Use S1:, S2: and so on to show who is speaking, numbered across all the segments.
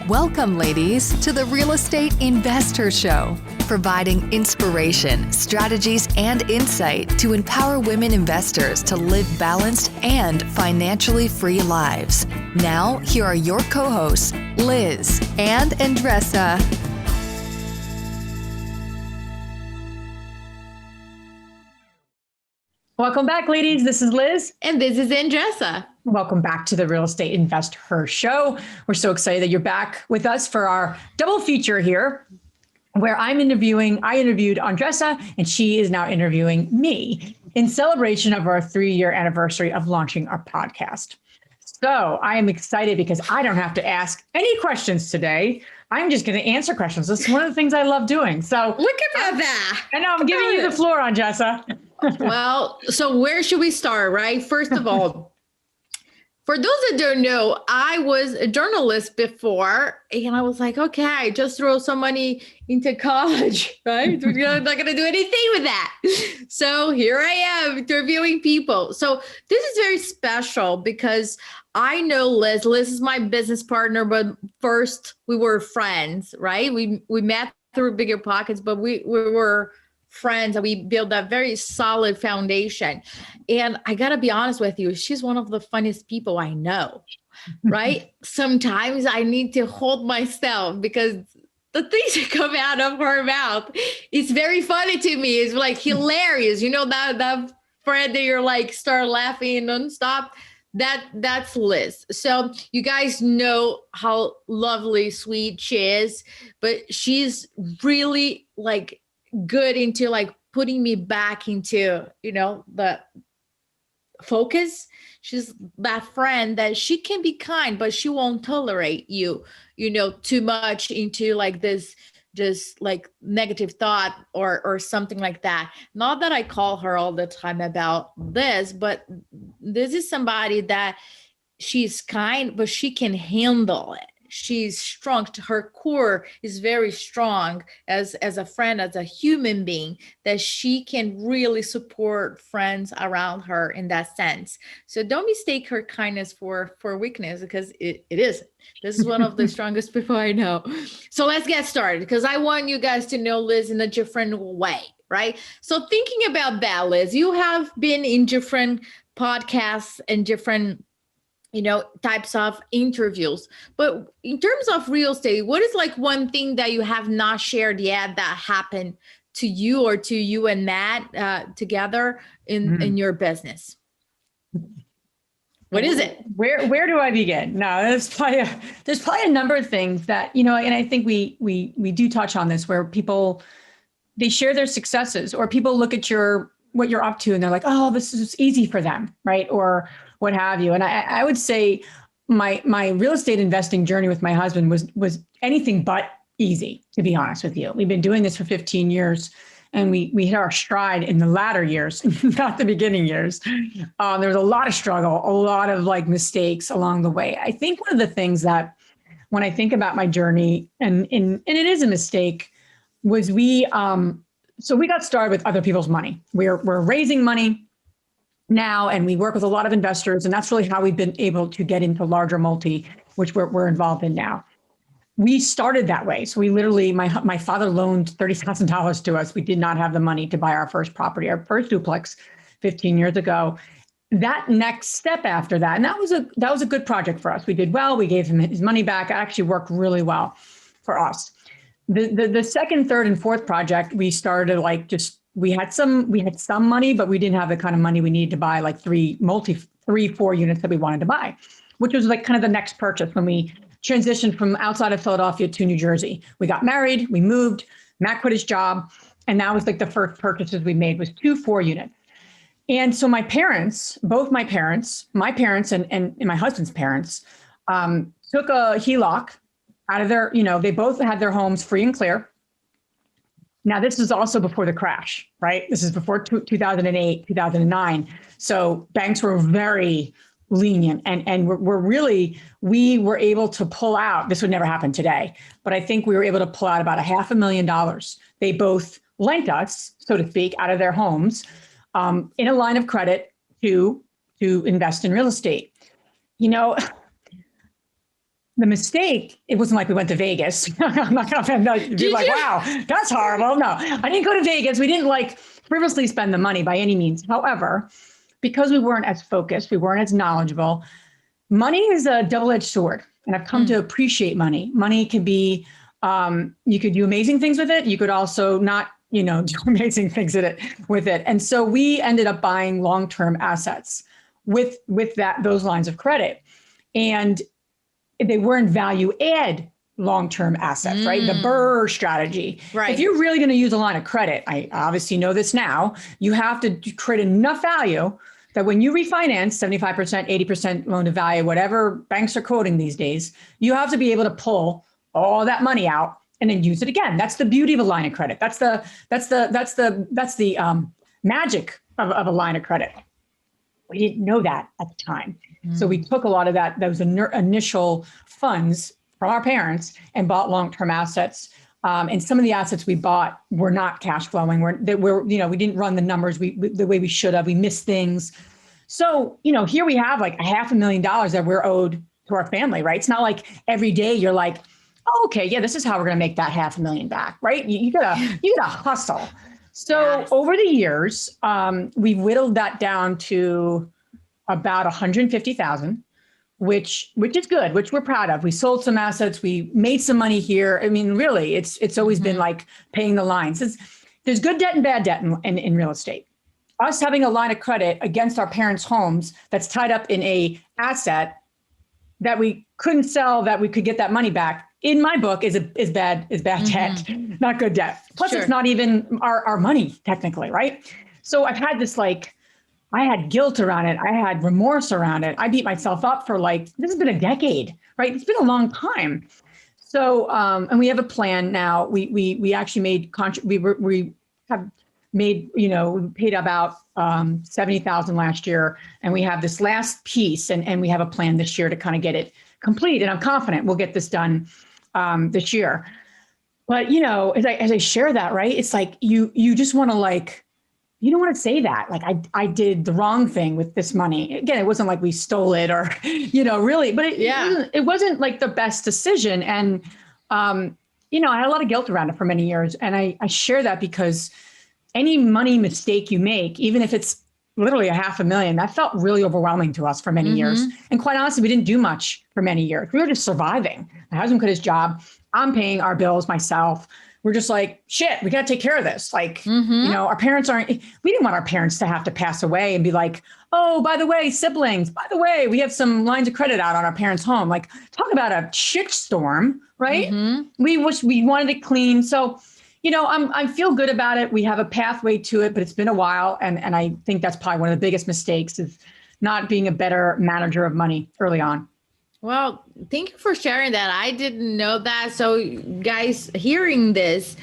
S1: Welcome, ladies, to the Real Estate InvestHER Show, providing inspiration, strategies, and insight to empower women investors to live balanced and financially free lives. Now, here are your co-hosts, Liz and Andressa.
S2: Welcome back, ladies. This is Liz.
S3: And this is Andressa.
S2: Welcome back to the Real Estate InvestHER Show. We're so excited that you're back with us for our double feature here, where I interviewed Andressa, and she is now interviewing me in celebration of our 3-year anniversary of launching our podcast. So I am excited because I don't have to ask any questions today. I'm just going to answer questions. That's one of the things I love doing. So
S3: look about that.
S2: I know I'm giving you the floor, Andressa.
S3: Well, so where should we start, right? First of all, for those that don't know, I was a journalist before, and I was like, okay, I just throw some money into college, right? We're not going to do anything with that. So here I am interviewing people. So this is very special because I know Liz. Liz is my business partner, but first we were friends, right? We met through Bigger Pockets, but we were friends and we built that very solid foundation. And I got to be honest with you, she's one of the funniest people I know, right? Sometimes I need to hold myself because the things that come out of her mouth, it's very funny to me. It's like hilarious. You know, that friend that you're like, start laughing nonstop. That's Liz. So you guys know how lovely, sweet she is, but she's really like good into like putting me back into, you know, the focus. She's that friend that she can be kind, but she won't tolerate you, you know, too much into like this, just like negative thought or something like that. Not that I call her all the time about this, but this is somebody that she's kind, but she can handle it. She's strong. Her core is very strong as a friend, as a human being, that she can really support friends around her in that sense. So don't mistake her kindness for weakness, because it isn't. This is one of the strongest people I know. So let's get started, because I want you guys to know Liz in a different way, right? So thinking about that, Liz, you have been in different podcasts and different types of interviews. But in terms of real estate, what is like one thing that you have not shared yet that happened to you or to you and Matt together in your business? What is it?
S2: Where do I begin? No, there's probably a number of things that, and I think we do touch on this, where people, they share their successes, or people look at what you're up to and they're like, oh, this is easy for them, right? Or what have you. And I would say my real estate investing journey with my husband was anything but easy, to be honest with you. We've been doing this for 15 years, and we hit our stride in the latter years, not the beginning years. There was a lot of struggle, a lot of like mistakes along the way. I think one of the things that when I think about my journey, and it is a mistake, was we got started with other people's money. We're raising money now, and we work with a lot of investors, and that's really how we've been able to get into larger multi, which we're involved in now. We started that way. So we literally, my father loaned $30,000 to us. We did not have the money to buy our first property, our first duplex 15 years ago. That next step after that, and that was a good project for us. We did well. We gave him his money back. It actually worked really well for us. The second, third, and fourth project, we started like we had some money, but we didn't have the kind of money we needed to buy like 4 units that we wanted to buy, which was like kind of the next purchase when we transitioned from outside of Philadelphia to New Jersey. We got married, we moved, Matt quit his job, and that was like the first purchases we made was 2 4 units. And so my parents and my husband's parents took a HELOC out of their, they both had their homes free and clear. Now, this is also before the crash, right? This is before 2008, 2009. So banks were very lenient, and we were able to pull out, this would never happen today, but I think we were able to pull out about $500,000. They both lent us, so to speak, out of their homes in a line of credit to invest in real estate. the mistake, it wasn't like we went to Vegas. I'm not going to be like, wow, that's horrible. No, I didn't go to Vegas. We didn't like frivolously spend the money by any means. However, because we weren't as focused, we weren't as knowledgeable, money is a double-edged sword. And I've come to appreciate money. Money can be, you could do amazing things with it. You could also not, do amazing things with it. And so we ended up buying long-term assets with those lines of credit. And they weren't value add long-term assets, right? The BRRRR strategy. Right. If you're really going to use a line of credit, I obviously know this now, you have to create enough value that when you refinance 75%, 80% loan to value, whatever banks are quoting these days, you have to be able to pull all that money out and then use it again. That's the beauty of a line of credit. That's the magic of a line of credit. We didn't know that at the time. So we took a lot of those initial funds from our parents and bought long-term assets. And some of the assets we bought were not cash flowing. We didn't run the numbers the way we should have. We missed things. So, here we have like $500,000 that we're owed to our family, right? It's not like every day you're like, oh, okay, yeah, this is how we're going to make that $500,000 back, right? You gotta hustle. So over the years, we whittled that down to about 150,000, which is good, which we're proud of. We sold some assets. We made some money here. I mean, really, it's always been like paying the lines. There's good debt and bad debt in real estate. Us having a line of credit against our parents' homes that's tied up in a asset that we couldn't sell, that we could get that money back, in my book is bad debt, not good debt. Plus, it's not even our money technically, right? So I've had this I had guilt around it. I had remorse around it. I beat myself up for this has been a decade, right? It's been a long time. So, and we have a plan now. We actually we have made, we paid about 70,000 last year, and we have this last piece, and we have a plan this year to kind of get it complete. And I'm confident we'll get this done this year. But as I share that, right, it's like you just want to you don't want to say that. I did the wrong thing with this money. Again, it wasn't like we stole it or, really, but it wasn't like the best decision. And, I had a lot of guilt around it for many years. And I share that because any money mistake you make, even if it's literally $500,000, that felt really overwhelming to us for many years. And quite honestly, we didn't do much for many years. We were just surviving. My husband quit his job. I'm paying our bills myself. We're just like, shit, we got to take care of this. Our parents we didn't want our parents to have to pass away and be like, oh, by the way, siblings, by the way, we have some lines of credit out on our parents' home. Talk about a shit storm, right? We wanted it clean. So, I feel good about it. We have a pathway to it, but it's been a while. And I think that's probably one of the biggest mistakes is not being a better manager of money early on.
S3: Well, thank you for sharing that. I didn't know that. So guys, hearing this,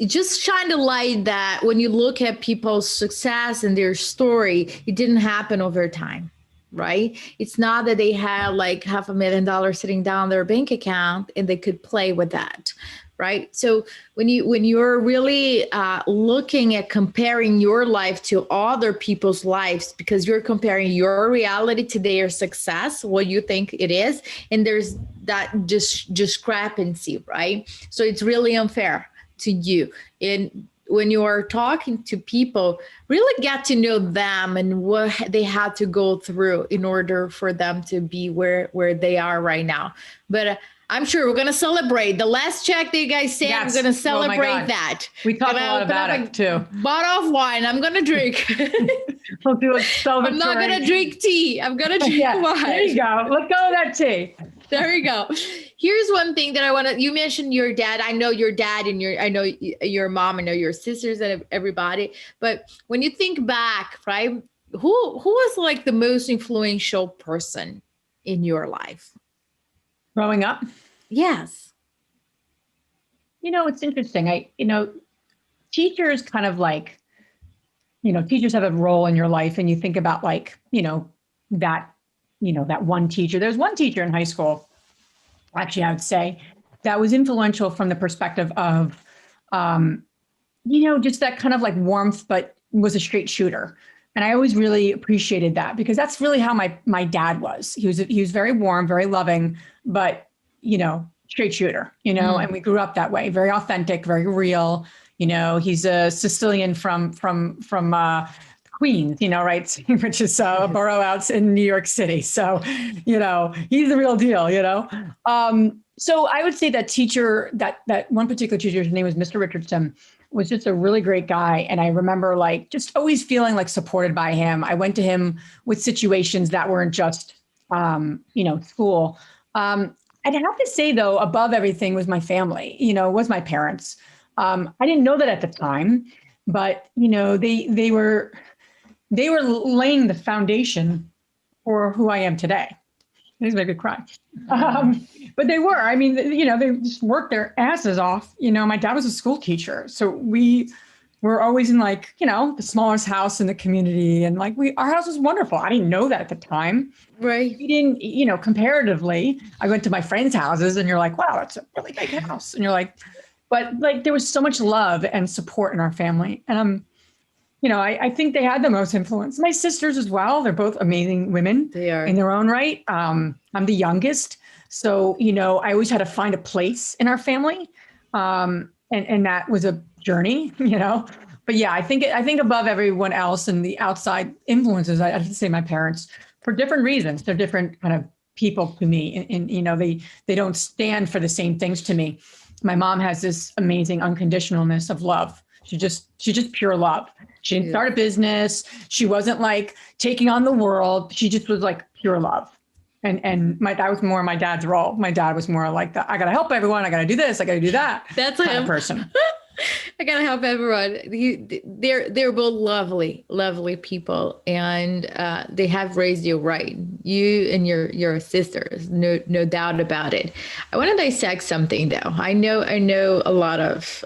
S3: just shine a light that when you look at people's success and their story, it didn't happen over time, right? It's not that they had $500,000 sitting down their bank account and they could play with that. Right. So when you're really looking at comparing your life to other people's lives, because you're comparing your reality to their success, what you think it is, and there's that discrepancy, right? So it's really unfair to you. And when you are talking to people, really get to know them and what they had to go through in order for them to be where they are right now. But I'm sure we're going to celebrate the last check that you guys said. Yes. We're going to celebrate that.
S2: We talk a lot about it too.
S3: Bottle of wine. I'm going to drink.
S2: We'll do a celebratory.
S3: I'm not going to drink tea. I'm going to drink wine.
S2: There you go. Let go of that tea.
S3: There you go. Here's one thing that you mentioned your dad. I know your dad and I know your mom. I know your sisters and everybody. But when you think back, right, who was the most influential person in your life?
S2: Growing up?
S3: Yes.
S2: It's interesting. Teachers kind of teachers have a role in your life, and you think about that one teacher. There's one teacher in high school, actually, I would say, that was influential from the perspective of, just that kind of warmth, but was a straight shooter. And I always really appreciated that because that's really how my dad was. He was very warm, very loving, but, straight shooter, and we grew up that way, very authentic, very real. He's a Sicilian from Queens, right? Which is a borough out in New York City. So, he's the real deal, So I would say that teacher, that one particular teacher, his name was Mr. Richardson, was just a really great guy. And I remember just always feeling supported by him. I went to him with situations that weren't just, school. I'd have to say though, above everything was my family, was my parents. I didn't know that at the time, but they were laying the foundation for who I am today. These make me cry. But they were, they just worked their asses off. My dad was a school teacher. So we were always in the smallest house in the community. And our house was wonderful. I didn't know that at the time.
S3: Right.
S2: We didn't, comparatively, I went to my friends' houses and you're like, wow, that's a really big house. And you're like, but there was so much love and support in our family. And I think they had the most influence. My sisters as well. They're both amazing women. They are in their own right. I'm the youngest. So, I always had to find a place in our family. And that was a journey, but yeah, I think above everyone else and the outside influences, I'd say my parents for different reasons. They're different kind of people to me. And they don't stand for the same things to me. My mom has this amazing unconditionalness of love. She's just pure love. She didn't start a business. She wasn't taking on the world. She just was pure love. And that was more my dad's role. My dad was more I got to help everyone. I got to do this. I got to do that.
S3: That's
S2: kind of person.
S3: I got to help everyone. They're both lovely people. And they have raised you right. You and your sisters, no doubt about it. I want to dissect something though. I know a lot of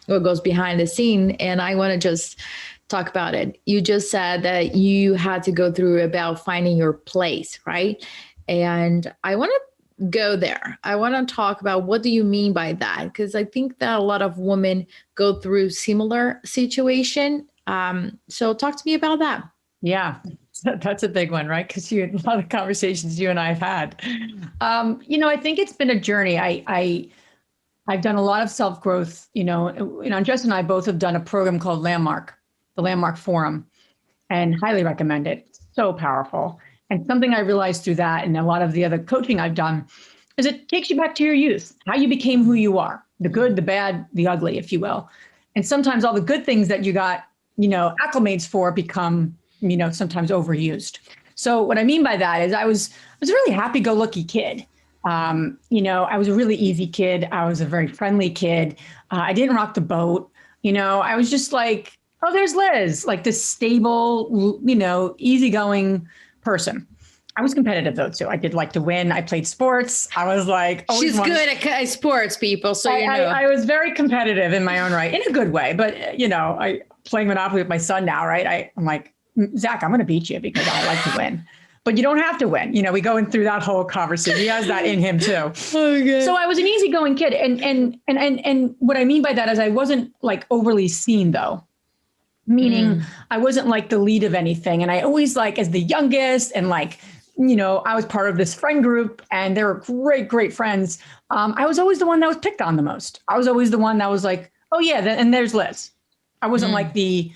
S3: what goes behind the scene, and I want to just talk about it. You just said that you had to go through about finding your place, right? And I want to go there. I want to talk about what do you mean by that? Because I think that a lot of women go through similar situation. So talk to me about that.
S2: Yeah, that's a big one, right? Because a lot of conversations you and I have had. I think it's been a journey. I've done a lot of self-growth, Jess and I both have done a program called Landmark, the Landmark Forum, and highly recommend it. It's so powerful. And something I realized through that and a lot of the other coaching I've done is it takes you back to your youth, how you became who you are, the good, the bad, the ugly, if you will. And sometimes all the good things that you got, acclimates for become, sometimes overused. So what I mean by that is I was a really happy-go-lucky kid. I was a really easy kid. I was a very friendly kid. I didn't rock the boat. I was just oh, there's Liz, this stable, easygoing person. I was competitive though, too. I did like to win. I played sports. I was
S3: she's good at sports, people. So,
S2: I was very competitive in my own right, in a good way. But, I playing Monopoly with my son now, right? I'm like, Zach, I'm going to beat you because I like to win. But you don't have to win. We go through that whole conversation. He has that in him too. Okay. So I was an easygoing kid. And what I mean by that is I wasn't overly seen though. Meaning I wasn't the lead of anything. And I always as the youngest and I was part of this friend group and they were great, great friends. I was always the one that was picked on the most. I was always the one that was oh yeah, and there's Liz. I wasn't the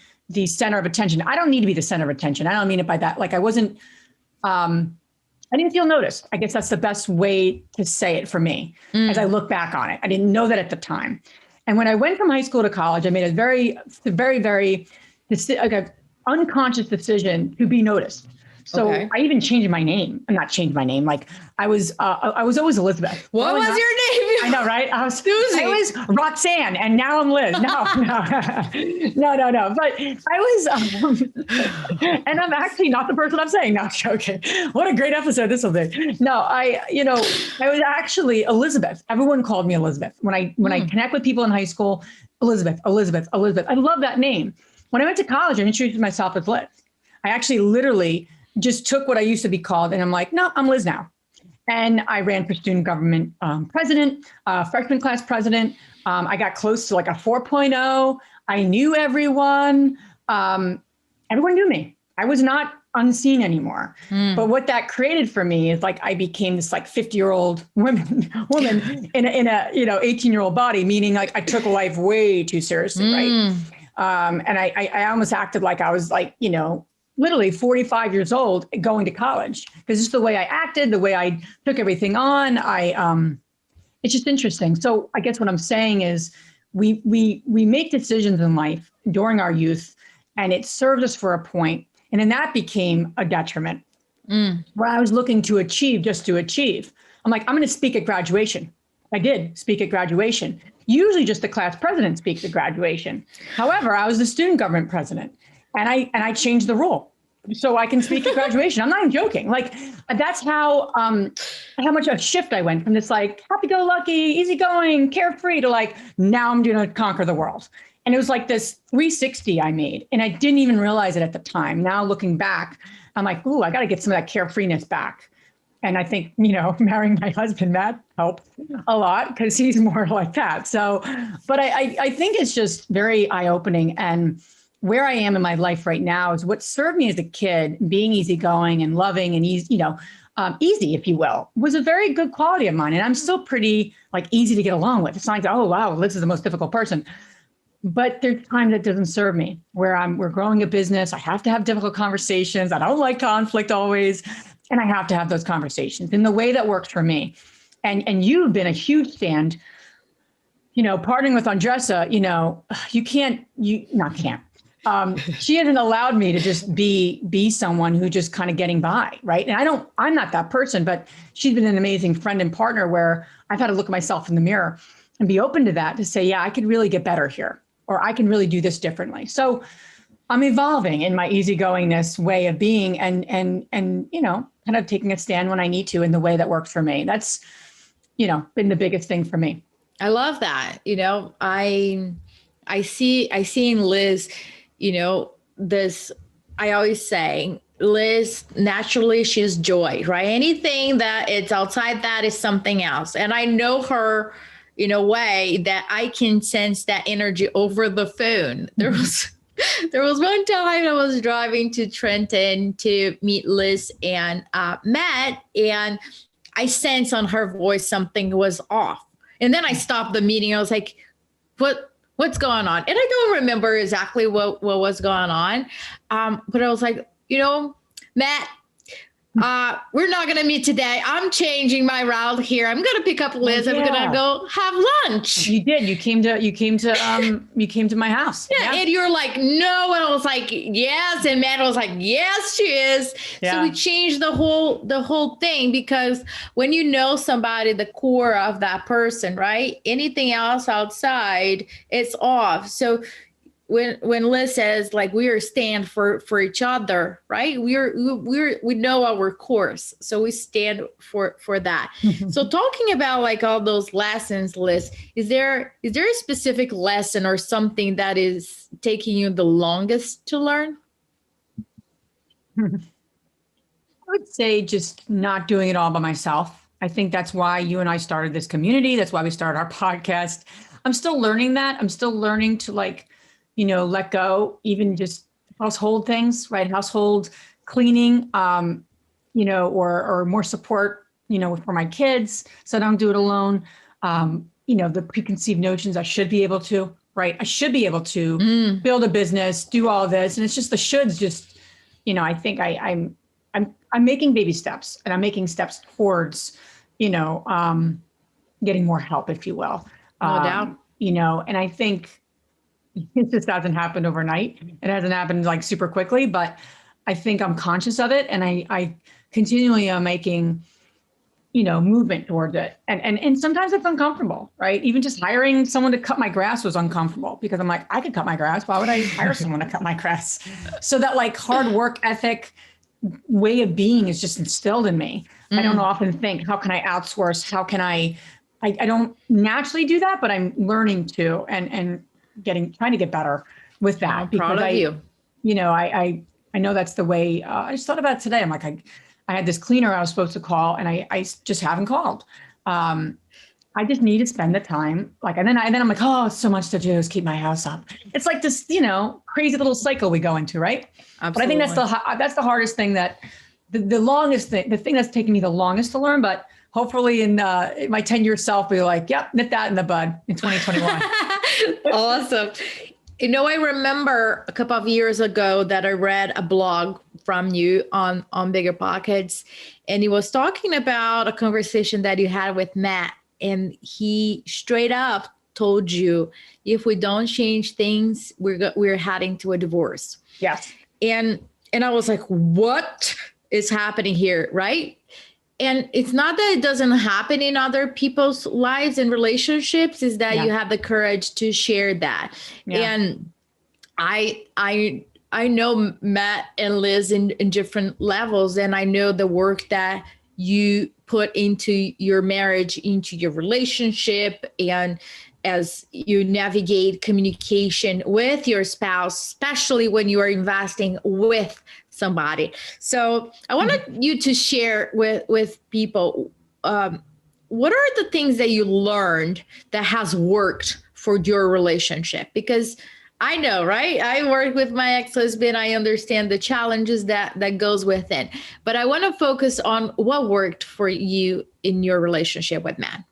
S2: center of attention. I don't need to be the center of attention. I don't mean it by that. I wasn't, I didn't feel noticed. I guess that's the best way to say it for me as I look back on it. I didn't know that at the time. And when I went from high school to college, I made a very, very unconscious decision to be noticed. So I even changed my name. I'm not changed my name. I was always Elizabeth.
S3: What was your name?
S2: I know, right? I was Susie. I was Roxanne, and now I'm Liz. No. But I was, and I'm actually not the person I'm saying. No, I'm joking. What a great episode this will be. No, I was actually Elizabeth. Everyone called me Elizabeth. When I connect with people in high school, Elizabeth. I love that name. When I went to college, I introduced myself as Liz. I actually literally just took what I used to be called and I'm no, I'm Liz now. And I ran for student government president, freshman class president. I got close to a 4.0. I knew everyone. Everyone knew me. I was not unseen anymore. But what that created for me is like, I became this like 50-year-old woman in a 18-year-old body, meaning like I took life way too seriously. Right. And I almost acted like I was like, literally 45 years old going to college, because just the way I acted, the way I took everything on, it's just interesting. So I guess what I'm saying is we make decisions in life during our youth, and it served us for a point. And then that became a detriment where I was looking to achieve just to achieve. I'm like, I'm going to speak at graduation. I did speak at graduation. Usually just the class president speaks at graduation. However, I was the student government president, and I changed the rule so I can speak at graduation. I'm not even joking. Like, that's how much a shift I went from this like happy-go-lucky, easygoing, carefree to like, now I'm going to conquer the world. And it was like this 360 I made, and I didn't even realize it at the time. Now looking back, I'm like, ooh, I got to get some of that carefreeness back. And I think, marrying my husband, Matt, helped a lot because he's more like that. So, but I think it's just very eye-opening. And where I am in my life right now is what served me as a kid, being easygoing and loving and easy, easy, if you will, was a very good quality of mine. And I'm still pretty like easy to get along with. It's not like, oh, wow, Liz is the most difficult person. But there's times that doesn't serve me, where we're growing a business. I have to have difficult conversations. I don't like conflict always. And I have to have those conversations in the way that works for me. And you've been a huge stand, partnering with Andressa, she hasn't allowed me to just be someone who just kind of getting by. Right. And I'm not that person, but she's been an amazing friend and partner where I've had to look at myself in the mirror and be open to that, to say, yeah, I could really get better here, or I can really do this differently. So I'm evolving in my easygoingness way of being, and kind of taking a stand when I need to in the way that works for me. That's, been the biggest thing for me.
S3: I love that. I see in Liz, this, I always say, Liz, naturally, she's joy, right? Anything that it's outside that is something else. And I know her in a way that I can sense that energy over the phone. There was one time I was driving to Trenton to meet Liz and Matt, and I sensed on her voice something was off. And then I stopped the meeting. I was like, what's going on? And I don't remember exactly what was going on. But I was like, Matt, we're not going to meet today. I'm changing my route here. I'm going to pick up Liz. I'm going to go have lunch.
S2: You did. You came to my house.
S3: Yeah. And you're like, no. And I was like, yes. And Matt was like, yes, she is. Yeah. So we changed the whole thing, because when you know somebody, the core of that person, right? Anything else outside, it's off. So when Liz says like we are stand for each other, right? We know our course, so we stand for that. So talking about like all those lessons, Liz, is there a specific lesson or something that is taking you the longest to learn?
S2: I would say just not doing it all by myself. I think that's why you and I started this community. That's why we started our podcast. I'm still learning that. I'm still learning to let go, even just household things, right? Household cleaning, or more support, for my kids, so I don't do it alone. The preconceived notions I should be able to, right? I should be able to build a business, do all this. And it's just the shoulds just, I think I'm making baby steps, and I'm making steps towards, getting more help, if you will.
S3: No doubt.
S2: And I think it just hasn't happened overnight. It hasn't happened like super quickly, but I think I'm conscious of it, and I continually am making, movement towards it. And sometimes it's uncomfortable, right? Even just hiring someone to cut my grass was uncomfortable, because I'm like, I could cut my grass. Why would I hire someone to cut my grass? So that like hard work ethic way of being is just instilled in me. I don't often think, how can I outsource? How can I don't naturally do that, but I'm learning to, and trying to get better with that.
S3: I'm proud of you.
S2: I know that's the way. I just thought about it today. I'm like, I had this cleaner I was supposed to call, and I just haven't called. I just need to spend the time. Like, and then I'm like, oh, it's so much to do is keep my house up. It's like this, crazy little cycle we go into, right?
S3: Absolutely.
S2: But I think that's the hardest thing, that the longest thing, the thing that's taken me the longest to learn, but hopefully in my 10-year self, be like, yep, nip that in the bud in 2021.
S3: Awesome. I remember a couple of years ago that I read a blog from you on Bigger Pockets, and he was talking about a conversation that you had with Matt, and he straight up told you, if we don't change things, we're heading to a divorce.
S2: Yes.
S3: And I was like, what is happening here, right? And it's not that it doesn't happen in other people's lives and relationships, is that you have the courage to share that. Yeah. And I know Matt and Liz in different levels, and I know the work that you put into your marriage, into your relationship, and as you navigate communication with your spouse, especially when you are investing with somebody. So I wanted you to share with people, what are the things that you learned that has worked for your relationship? Because I know, right? I work with my ex-husband. I understand the challenges that goes with it. But I want to focus on what worked for you in your relationship with Matt.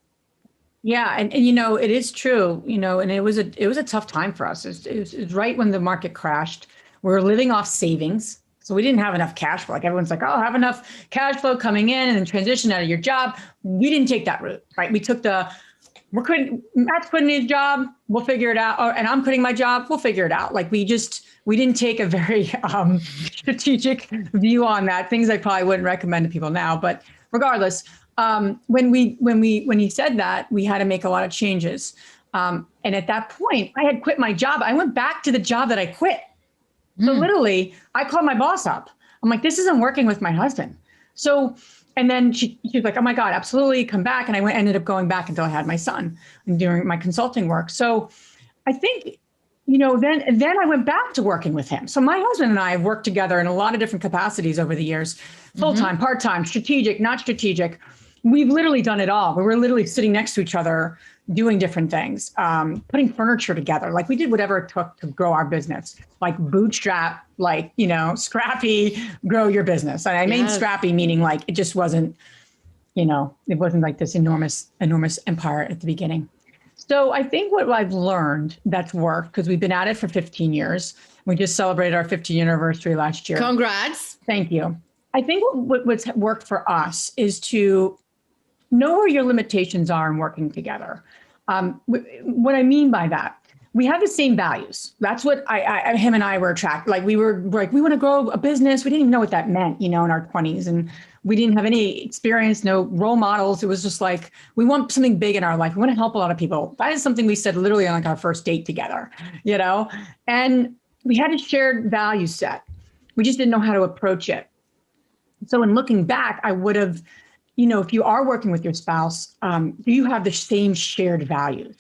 S2: Yeah. And it is true, and it was a tough time for us. It was right when the market crashed. We were living off savings. So we didn't have enough cash flow. Like everyone's like, oh, have enough cash flow coming in and then transition out of your job. We didn't take that route, right? We took Matt's quitting his job, we'll figure it out. And I'm quitting my job, we'll figure it out. Like we didn't take a very strategic view on that. Things I probably wouldn't recommend to people now. But regardless, when he said that, we had to make a lot of changes. And at that point, I had quit my job. I went back to the job that I quit. So literally, I called my boss up. I'm like, this isn't working with my husband. So, and then she was like, oh my God, absolutely, come back. And I ended up going back until I had my son and doing my consulting work. So I think, then I went back to working with him. So my husband and I have worked together in a lot of different capacities over the years, full-time, part-time, strategic, not strategic. We've literally done it all. We were literally sitting next to each other, doing different things, putting furniture together. Like we did whatever it took to grow our business, like bootstrap, like, scrappy, grow your business. And I mean scrappy, meaning like, it just wasn't, it wasn't like this enormous empire at the beginning. So I think what I've learned that's worked, because we've been at it for 15 years. We just celebrated our 15th anniversary last year.
S3: Congrats.
S2: Thank you. I think what's worked for us is to know where your limitations are in working together. What I mean by that, we have the same values. That's what him and I were attracted. Like we were like, we want to grow a business. We didn't even know what that meant, in our 20s. And we didn't have any experience, no role models. It was just like, we want something big in our life. We want to help a lot of people. That is something we said literally on like our first date together, and we had a shared value set. We just didn't know how to approach it. So in looking back, I would have, if you are working with your spouse, do you have the same shared values?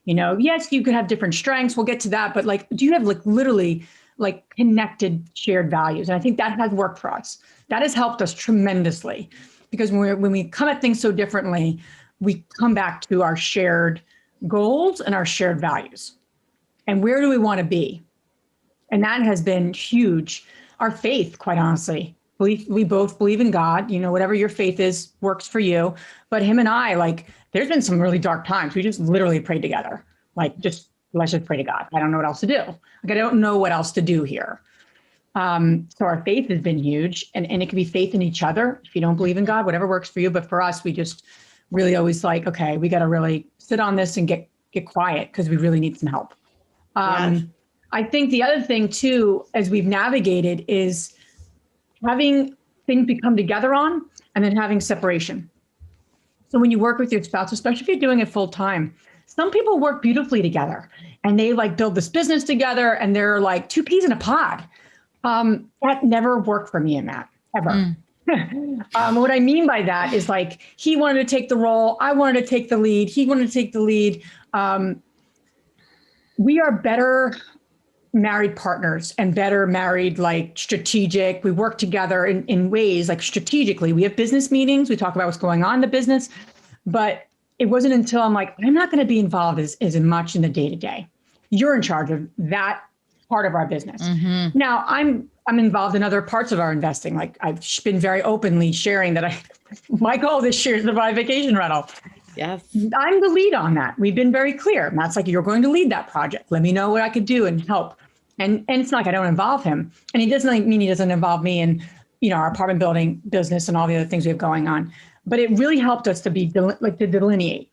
S2: Yes, you could have different strengths. We'll get to that. But like, do you have literally connected shared values? And I think that has worked for us. That has helped us tremendously, because when we come at things so differently, we come back to our shared goals and our shared values. And where do we want to be? And that has been huge. Our faith, quite honestly. We both believe in God, whatever your faith is works for you. But him and I, there's been some really dark times. We just literally prayed together. Let's just pray to God. I don't know what else to do. I don't know what else to do here. So our faith has been huge, and it can be faith in each other. If you don't believe in God, whatever works for you. But for us, we just really always okay, we got to really sit on this and get quiet, because we really need some help. I think the other thing too, as we've navigated, is having things we come together on, and then having separation. So when you work with your spouse, especially if you're doing it full time, some people work beautifully together and they build this business together, and they're like two peas in a pod. That never worked for me in that, ever. What I mean by that is he wanted to take the role. I wanted to take the lead. He wanted to take the lead. We are better married partners and better married, strategic. We work together in ways strategically. We have business meetings. We talk about what's going on in the business, but it wasn't until I'm like, I'm not going to be involved as much in the day-to-day. You're in charge of that part of our business. Now I'm involved in other parts of our investing. Like I've been very openly sharing that my goal this year is to buy a vacation rental.
S3: Yes.
S2: I'm the lead on that. We've been very clear. Matt's like, you're going to lead that project. Let me know what I could do and help. And it's not like I don't involve him. And he doesn't mean he doesn't involve me in, our apartment building business and all the other things we have going on. But it really helped us to to delineate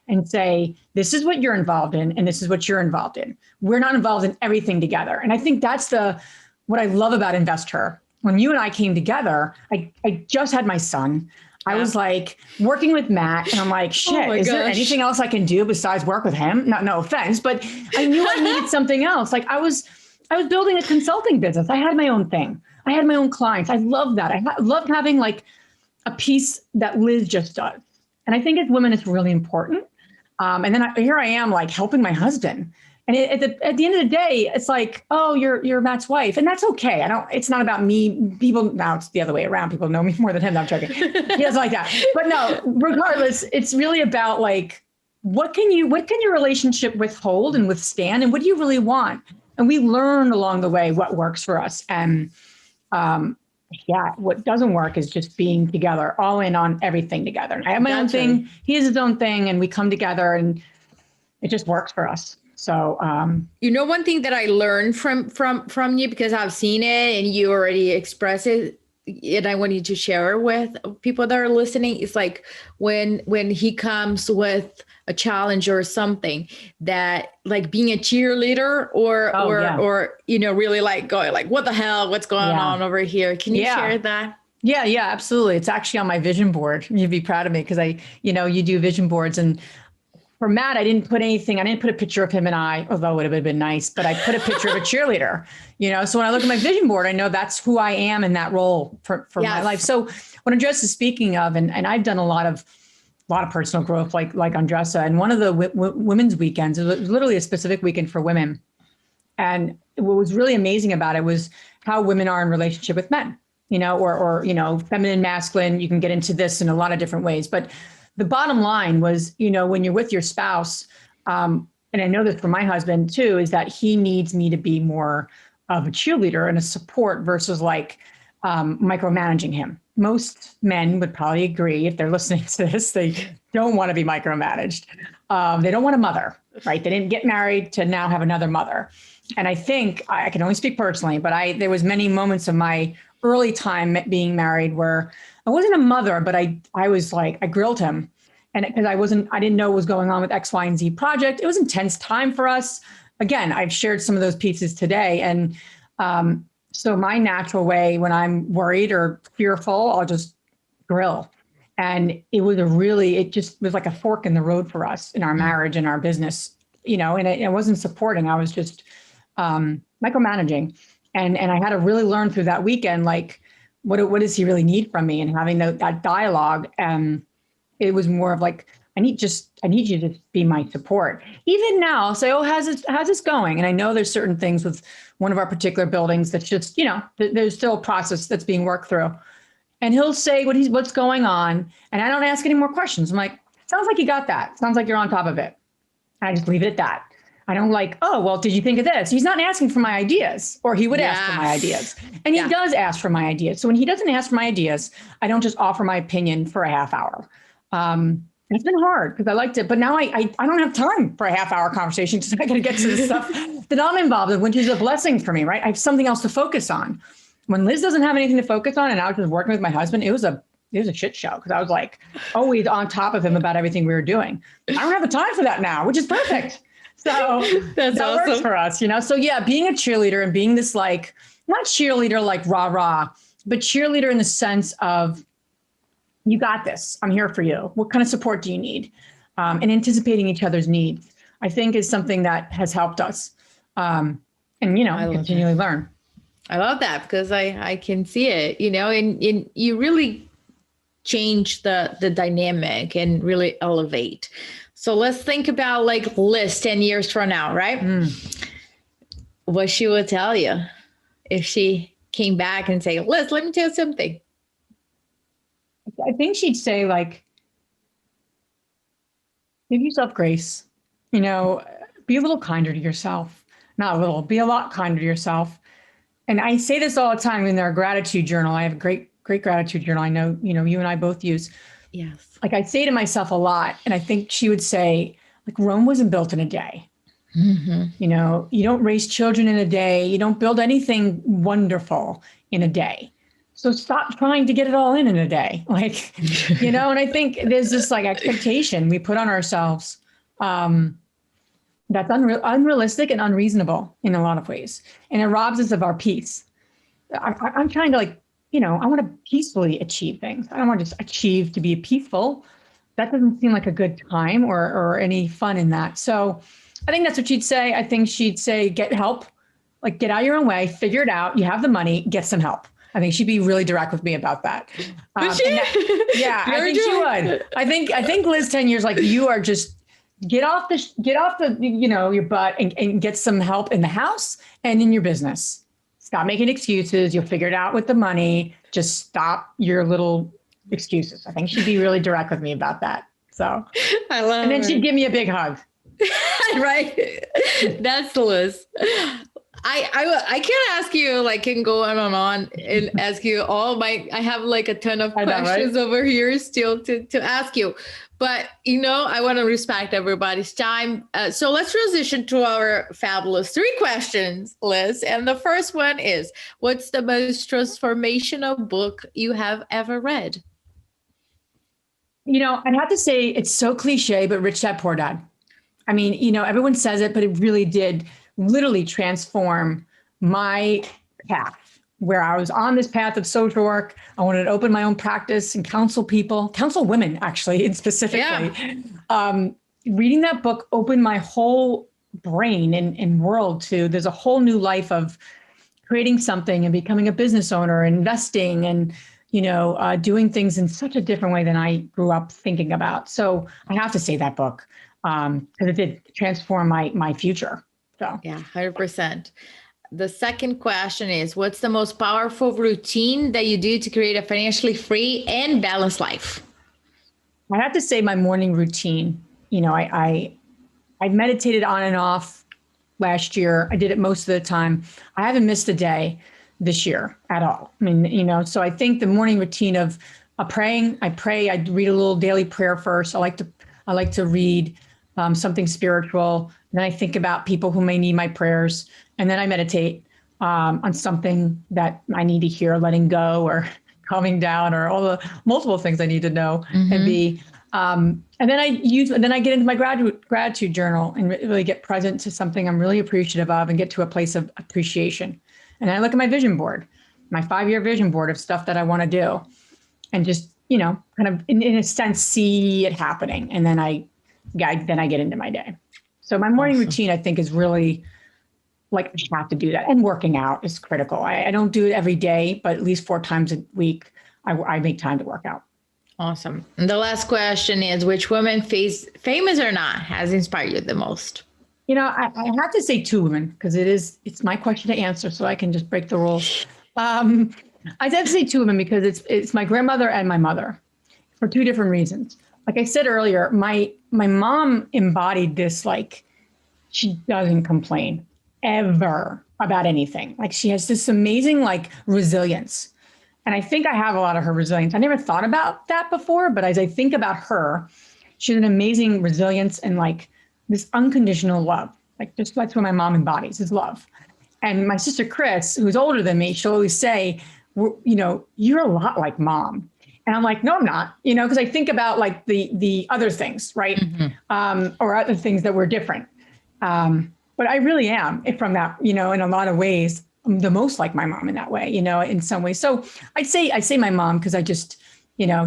S2: and say, this is what you're involved in, and this is what you're involved in. We're not involved in everything together. And I think that's what I love about InvestHER. When you and I came together, I just had my son. I was like working with Matt, and I'm like, shit, is there anything else I can do besides work with him? No offense, but I knew I needed something else. Like I was building a consulting business. I had my own thing. I had my own clients. I love that. I loved having like a piece that Liz just does. And I think as women, it's really important. And then here I am like helping my husband. And at the end of the day, it's like, oh, you're Matt's wife. And that's okay. It's not about me. People, now it's the other way around. People know me more than him. No, I'm joking. He doesn't like that. But no, regardless, it's really about like, what can your relationship withhold and withstand? And what do you really want? And we learned along the way what works for us. And what doesn't work is just being together, all in on everything together. And I have my own thing. He has his own thing, and we come together, and it just works for us. So,
S3: one thing that I learned from you, because I've seen it and you already expressed it, and I want you to share it with people that are listening. It's like when he comes with a challenge or something, that like being a cheerleader or really like going like, what the hell, what's going on over here? Can you share that?
S2: Yeah, absolutely. It's actually on my vision board. You'd be proud of me because you do vision boards. And for Matt, I didn't put a picture of him and I, although it would have been nice, but I put a picture of a cheerleader, so when I look at my vision board, I know that's who I am in that role for my life. So what Andressa is speaking of, and I've done a lot of personal growth like Andressa, and one of the women's weekends, it was literally a specific weekend for women. And what was really amazing about it was how women are in relationship with men, or feminine, masculine. You can get into this in a lot of different ways, but the bottom line was, when you're with your spouse, and I know this from my husband too, is that he needs me to be more of a cheerleader and a support versus like micromanaging him. Most men would probably agree, if they're listening to this, they don't want to be micromanaged. They don't want a mother, right? They didn't get married to now have another mother. And I think, I can only speak personally, but there was many moments of my early time being married where I wasn't a mother, but I was like, I grilled him. And because I didn't know what was going on with X, Y, and Z project. It was an intense time for us. Again, I've shared some of those pieces today. And so my natural way when I'm worried or fearful, I'll just grill. And it just was like a fork in the road for us in our marriage and our business, and it wasn't supporting. I was just micromanaging. And I had to really learn through that weekend, like, what does he really need from me? And having that dialogue, it was more of like, I need you to be my support. Even now, I'll say, oh, how's this going? And I know there's certain things with one of our particular buildings that's just, there's still a process that's being worked through. And he'll say what's going on. And I don't ask any more questions. I'm like, sounds like you got that. Sounds like you're on top of it. And I just leave it at that. I don't like, oh, well, did you think of this? He's not asking for my ideas, or he would ask for my ideas. And he does ask for my ideas. So when he doesn't ask for my ideas, I don't just offer my opinion for a half hour. It's been hard because I liked it, but now I don't have time for a half hour conversation because I got to get to the stuff that I'm involved in, which is a blessing for me, right? I have something else to focus on. When Liz doesn't have anything to focus on and I was just working with my husband, it was a shit show because I was like always on top of him about everything we were doing. I don't have the time for that now, which is perfect. So that awesome. Works for us, So being a cheerleader and being this like, not cheerleader like rah rah, but cheerleader in the sense of, you got this. I'm here for you. What kind of support do you need? And anticipating each other's needs, I think, is something that has helped us. And continually learn.
S3: I love that because I can see it, and you really change the dynamic and really elevate. So let's think about like Liz 10 years from now, right? What she would tell you if she came back and say, Liz, let me tell you something.
S2: I think she'd say like, Give yourself grace, be a little kinder to yourself, not a little, be a lot kinder to yourself. And I say this all the time in our gratitude journal. I have a great gratitude journal. I know, you and I both use.
S3: Yes.
S2: Like I say to myself a lot, and I think she would say, like, Rome wasn't built in a day.
S3: Mm-hmm.
S2: You don't raise children in a day. You don't build anything wonderful in a day. So stop trying to get it all in a day. Like, and I think there's this like expectation we put on ourselves that's unrealistic and unreasonable in a lot of ways. And it robs us of our peace. I'm trying to I want to peacefully achieve things. I don't want to just achieve to be peaceful. That doesn't seem like a good time or any fun in that. So I think that's what she'd say. I think she'd say, get help, like get out of your own way, figure it out. You have the money, get some help. I think she'd be really direct with me about that.
S3: Would she?
S2: Yeah, I think she would. I think Liz, 10 years, like you are just get off the your butt and get some help in the house and in your business. Stop making excuses. You'll figure it out with the money. Just stop your little excuses. I think she'd be really direct with me about that. So
S3: I love
S2: and then
S3: her.
S2: she'd give me a big hug.
S3: Right. That's Liz. I can't ask you, like, can go on and ask you I have like a ton of questions over here still to ask you, but I want to respect everybody's time. So let's transition to our fabulous 3 questions, Liz. And the first one is, what's the most transformational book you have ever read?
S2: I'd have to say it's so cliche, but Rich Dad Poor Dad. I mean, everyone says it, but it really did literally transform my path where I was on this path of social work. I wanted to open my own practice and counsel women, actually, and specifically. Yeah. Reading that book opened my whole brain and world to, there's a whole new life of creating something and becoming a business owner, investing and, doing things in such a different way than I grew up thinking about. So I have to say that book, because it did transform my future. So
S3: yeah, 100%. The second question is, what's the most powerful routine that you do to create a financially free and balanced life?
S2: I have to say my morning routine. I meditated on and off last year. I did it most of the time. I haven't missed a day this year at all. I mean, so I think the morning routine of praying, I pray, I read a little daily prayer first. I like to read something spiritual. Then I think about people who may need my prayers. And then I meditate on something that I need to hear, letting go or calming down or all the multiple things I need to know and be. And then I get into my gratitude journal and really get present to something I'm really appreciative of and get to a place of appreciation. And I look at my vision board, my 5-year vision board of stuff that I want to do and just, kind of in a sense, see it happening. And then I get into my day. So my morning routine, I think, is really like, I have to do that. And working out is critical. I don't do it every day, but at least 4 times a week, I make time to work out.
S3: Awesome. And the last question is, which woman, famous or not, has inspired you the most?
S2: I have to say 2 women, because it's my question to answer, so I can just break the rules. I have to say 2 women because it's my grandmother and my mother for 2 different reasons. Like I said earlier, my mom embodied this, like, she doesn't complain ever about anything. Like, she has this amazing, like, resilience. And I think I have a lot of her resilience. I never thought about that before, but as I think about her, she has an amazing resilience and like this unconditional love. Like, just that's what my mom embodies, is love. And my sister Chris, who's older than me, she'll always say, you're a lot like mom. And I'm like, no, I'm not, because I think about like the other things, right? Mm-hmm. Or other things that were different. But I really am from that, in a lot of ways, I'm the most like my mom in that way, in some ways. So I say my mom, because I just,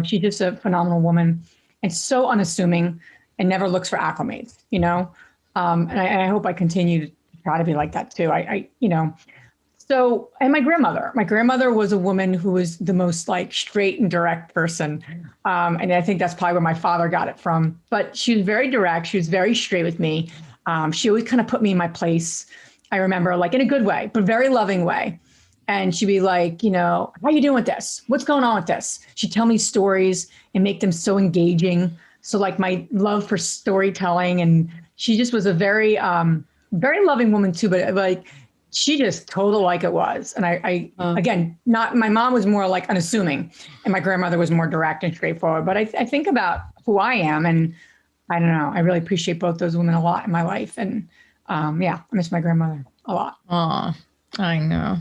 S2: she's just a phenomenal woman and so unassuming and never looks for acclimates, and I hope I continue to try to be like that too. So, and my grandmother was a woman who was the most like straight and direct person. And I think that's probably where my father got it from, but she was very direct. She was very straight with me. She always kind of put me in my place. I remember, like, in a good way, but very loving way. And she'd be like, how you doing with this? What's going on with this? She'd tell me stories and make them so engaging, So like my love for storytelling, and she just was a very, very loving woman too, but like, she just told it like it was. And again, not, my mom was more like unassuming and my grandmother was more direct and straightforward. But I think about who I am, and I don't know, I really appreciate both those women a lot in my life. And yeah, I miss my grandmother a lot.
S3: Oh, I know.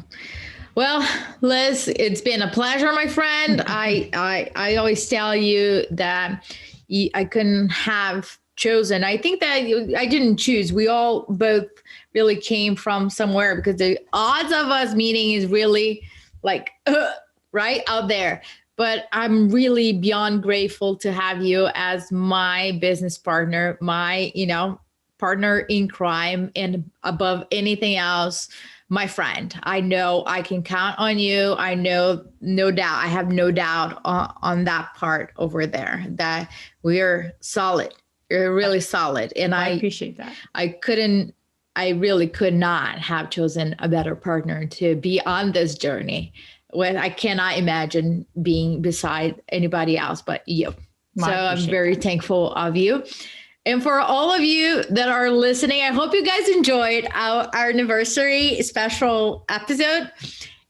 S3: Well, Liz, it's been a pleasure, my friend. I always tell you that I couldn't have chosen. I think that I didn't choose. We all both really came from somewhere, because the odds of us meeting is really like, right out there. But I'm really beyond grateful to have you as my business partner, my, partner in crime, and above anything else, my friend. I know I can count on you. I know, no doubt, I have no doubt on that part over there, that we're solid. You're really solid. And
S2: I appreciate that.
S3: I really could not have chosen a better partner to be on this journey. I cannot imagine being beside anybody else but you. So I'm very thankful of you. And for all of you that are listening, I hope you guys enjoyed our anniversary special episode,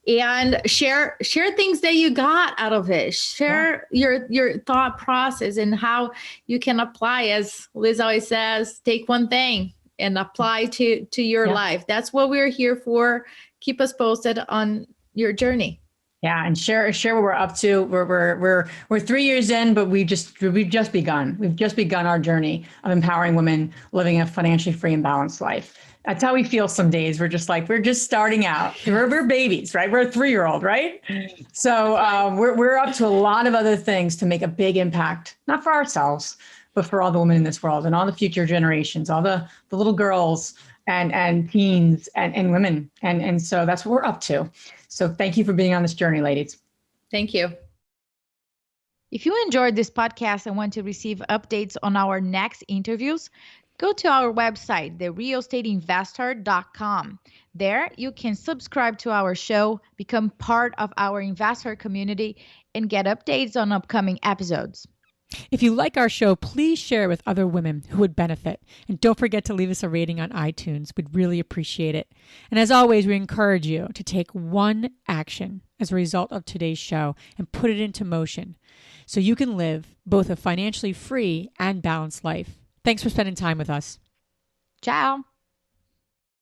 S3: and share things that you got out of it. Share your thought process and how you can apply, as Liz always says, take one thing and apply to your life. That's what we're here for. Keep us posted on your journey.
S2: Yeah, and share what we're up to. We're 3 years in, but we've just begun. We've just begun our journey of empowering women living a financially free and balanced life. That's how we feel some days. We're just starting out. We're babies, right? We're a 3-year-old, right? So we're up to a lot of other things to make a big impact, not for ourselves, but for all the women in this world and all the future generations, all the little girls and teens and women. And so that's what we're up to. So thank you for being on this journey, ladies.
S3: Thank you. If you enjoyed this podcast and want to receive updates on our next interviews, go to our website, therealestateinvestor.com. There, you can subscribe to our show, become part of our investor community, and get updates on upcoming episodes.
S4: If you like our show, please share with other women who would benefit. And don't forget to leave us a rating on iTunes. We'd really appreciate it. And as always, we encourage you to take one action as a result of today's show and put it into motion so you can live both a financially free and balanced life. Thanks for spending time with us.
S3: Ciao.